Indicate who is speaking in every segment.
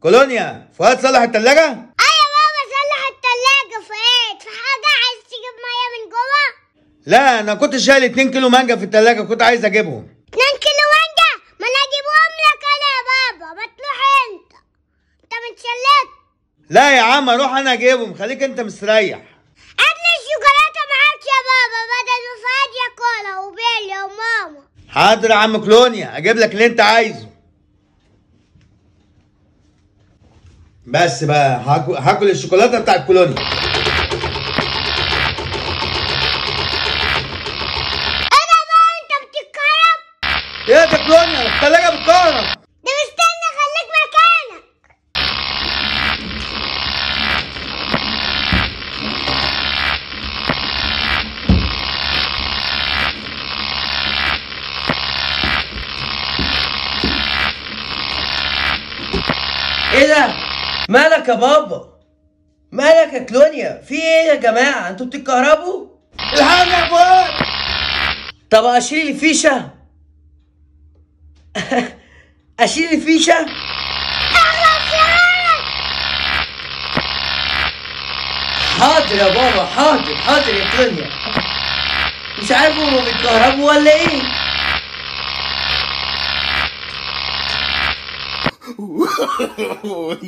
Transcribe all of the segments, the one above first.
Speaker 1: كولونيا، فؤاد صلح التلاجة؟
Speaker 2: ايوه بابا صلح التلاجة. فؤاد في حاجة عايز تجيب مية من جوه؟
Speaker 1: لا، انا كنت شايل 2 كيلو مانجا في التلاجة، كنت عايز اجيبهم.
Speaker 2: 2 كيلو مانجا؟ ما انا اجيبهم لك انا يا بابا، ما تروح انت متشلت.
Speaker 1: لا يا عم، اروح انا اجيبهم، خليك انت مستريح.
Speaker 2: هات لي الشوكولاتة معاك يا بابا بدل ما فؤاد ياكلها وبيلي وماما.
Speaker 1: حاضر يا عم كولونيا، اجيب لك اللي انت عايزه. بس بقى هاكل الشوكولاته بتاعت كولونيا.
Speaker 2: انا بقى انت بتتكهرب؟
Speaker 1: ايه ده كولونيا؟ التلاجة بتكهرب.
Speaker 2: ده مستني، خليك مكانك.
Speaker 3: ايه ده؟ مالك يا بابا؟ مالك يا كلونيا؟ في ايه يا جماعه؟ انتوا بتتكهربوا؟
Speaker 1: الحقني يا فؤاد.
Speaker 3: طب اشيل الفيشه؟ اشيل الفيشه؟
Speaker 2: اخلص يا ولد.
Speaker 3: حاضر يا بابا، حاضر يا كلونيا. مش عارف هما بيتكهربوا ولا ايه؟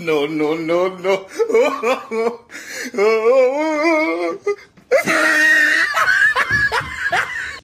Speaker 4: no.